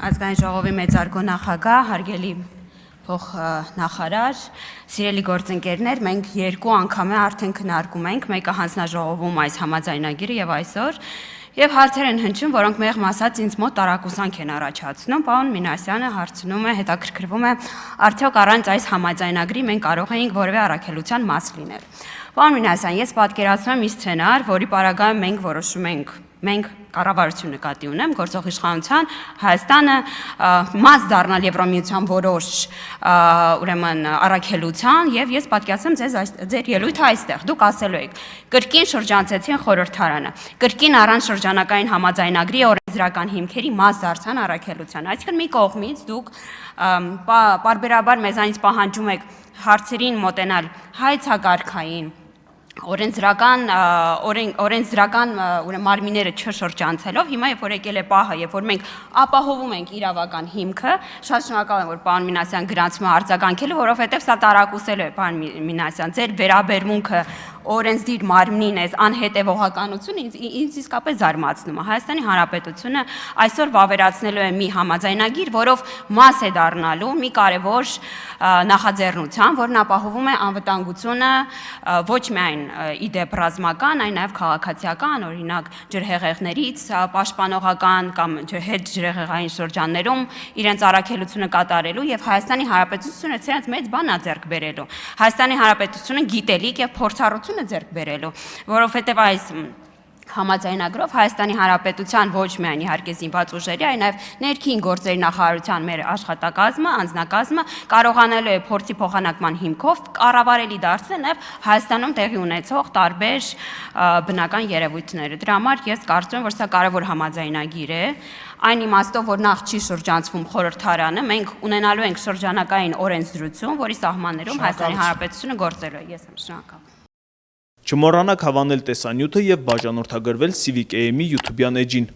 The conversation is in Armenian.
Ազգային ժողովի մեծարգո նախագահ, հարգելի փոխնախարար, սիրելի գործընկերներ, մենք երկու անգամ արդեն քննարկում ենք, մեկը հանձնաժողովում այս համաձայնագիրը եւ այսօր, եւ հարցեր են հնչում, որոնք մեղմ ասած ինձ մոտ տարակուսանք են առաջացնում։ Պարոն Մինասյանը հարցնում է, հետաքրքրվում է, արդյոք առանց այս համաձայնագրի մենք կարող էինք որևէ առաքելության մաս լինել։ Պարոն Մինասյան, ես պատկերացնում եմ մի սցենար, որի պարագայում մենք որոշում ենք, մենք կառավարություն նկատի ունեմ, գործող իշխանության Հայաստանը մաս դառնալ Եվրամիության որոշ ուրեմն առաքելության եւ ես պատկերացնում ձեզ ձեր ելույթը այստեղ դուք ասելու եք կրկին շրջանցեցին խորհրդարանը կրկին առանց շրջանակային համաձայնագրի օրենսդրական հիմքերի մաս դարձան առաքելության այսինքն մի կողմից դուք պարբերաբար մեզանից պահանջում եք հարցերին մոտենալ հայցակարգային օրենսդրական մարմինները չշրջանցելով հիմա երբ որ եկել է պահը երբ որ մենք ապահովում ենք իրավական հիմքը շատ շնորհակալ եմ որ պարոն Մինասյան գրանցումը արձագանքելու որովհետև սա տարակուսել է պարոն Մինասյան ձեր վերաբերմունքը օրենսդիր մարմնին այս անհետևողականությունը ինձ իսկապես զարմացնում է Հայաստանի Հանրապետությունը այսօր վավերացնելու է մի համաձայնագիր որով մաս է դառնալու մի կարևոր նախաձեռնության որն ապահովում է անվտանգությունը ոչ միայն իդեպ ռազմական, այն նաև քաղաքացիական, օրինակ ջրհեղեղներից պաշտպանողական կամ հետ ջրհեղեղային շրջաններում իրենց առաքելությունը կատարելու եւ Հայաստանի Հանրապետությունը ցած մեծ բան է ձեռք բերելու։ Հայաստանի Հանրապետությունը գիտելիք եւ փորձառություն է ձեռք բերելու, որովհետեւ այս համաձայնագրով Հայաստանի Հանրապետության ոչ միայն իհարկե զինված ուժերի, այլ նաև ներքին գործերի նախարարության մեր աշխատակազմը, անձնակազմը կարողանալու է փորձի փոխանակման հիմքով կառավարելի դարձնել նաև Հայաստանում տեղի ունեցող տարբեր բնական երևույթները։ Դրա համար ես կարծում եմ, որ սա կարևոր համաձայնագիր է, այն իմաստով, որ նախ չի շրջանցվում խորհրդարանը, մենք ունենալու ենք շրջանակային օրենսդրություն, որի սահմաններում Հայաստանի Հանրապետությունը գործելու է։ Ես եմ շնորհակալ։ Չմոռանաք հավանել տեսանյութը եւ բաժանորդագրվել Civic AM-ի YouTube-յան էջին։